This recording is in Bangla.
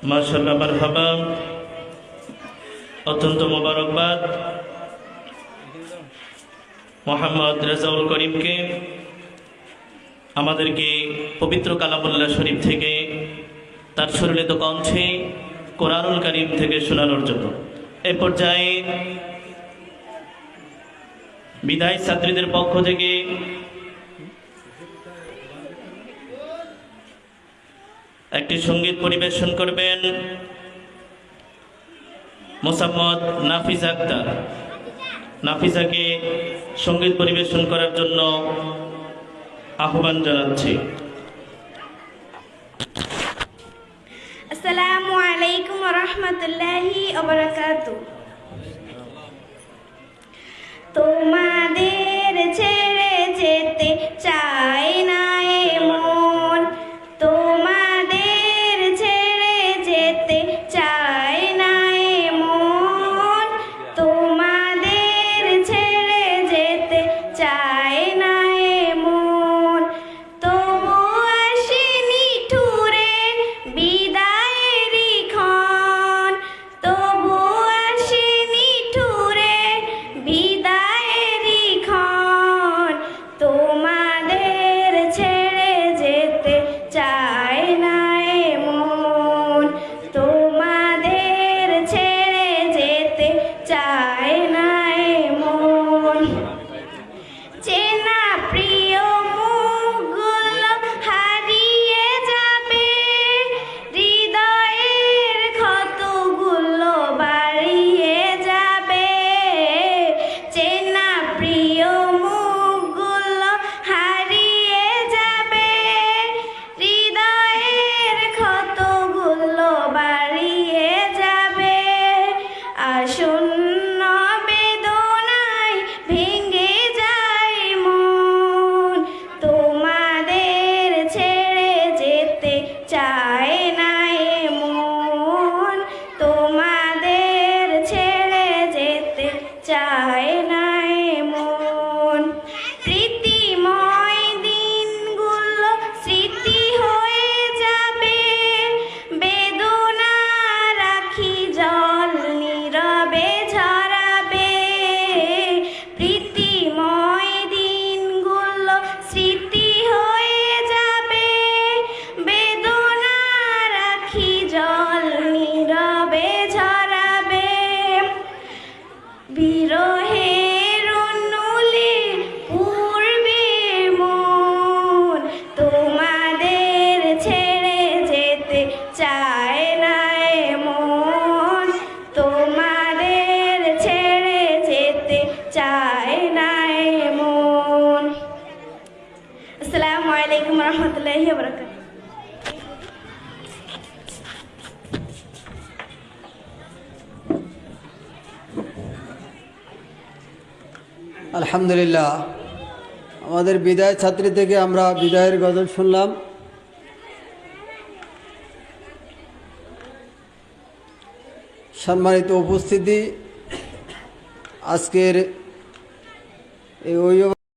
মাশাআল্লাহ, মারহাবা। অত্যন্ত মোবারকবাদ মোহাম্মদ রেজাউল করিমকে আমাদেরকে পবিত্র কালামুল্লাহ শরীফ থেকে তার সুরলিত কণ্ঠে কোরআনুল কারীম থেকে শোনানোর জন্য। এ পর্যায়ে বিদায় ছাত্রীদের পক্ষ থেকে একটি সঙ্গীত পরিবেশন করবেন মোসাম্মদ নাফিজা আক্তার। নাফিজাকে সঙ্গীত পরিবেশন করার জন্য আহ্বান জানাচ্ছি। আসসালামু আলাইকুম ওয়া রাহমাতুল্লাহি ওয়া বারাকাতুহু। তোমাদের ছেড়ে যেতে চাই না এ মন, তোমাদের ছেড়ে যেতে চাই না এ মন, তোমাদের ছেড়ে যেতে চাই না এ মন। তবু আসেনি ঠুরে বিদায়েরই ক্ষণ, তবু আসেনি ঠুরে বিদায়েরই ক্ষণ। তোমাদের ছেড়ে যেতে চাই না এ মন, তোমাদের ছেড়ে যেতে চাই না এ মন। চেনা প্রিয় মুখগুলো হারিয়ে যাবে, হৃদয়ের ক্ষতগুলো বাড়িয়ে যাবে। চেনা প্রিয় মুখগুলো হারিয়ে যাবে, হৃদয়ের ক্ষতগুলো বাড়িয়ে যাবে। আসন্ন বেদনায় ভেঙে যায় মন, তোমাদের ছেড়ে যেতে চায় না এ মন, তোমাদের ছেড়ে যেতে চায় না এ মন। প্রীতিময় দিনগুলো স্মৃতি হয়ে যাবে, বেদনা রাখি জল নীরবে ঝরাবে। প্রীতিময় দিনগুলো স্মৃতি হয়ে যাবে, বেদনা রাখি জল নীরবে ঝরাবে। বিরহের অনুলে পূর্বে মন, তোমাদের ছেড়ে যেতে চায় না এ মন, তোমাদের ছেড়ে যেতে চায় না এ মন। আসসালামু আলাইকুম ওয়া রাহমাতুল্লাহি ওয়া বারাকাতুহু। আলহামদুলিল্লাহ, আমাদের বিদায় ছাত্রী থেকে আমরা বিদায়ের গজল শুনলাম। সম্মানিত উপস্থিতি, আজকের এই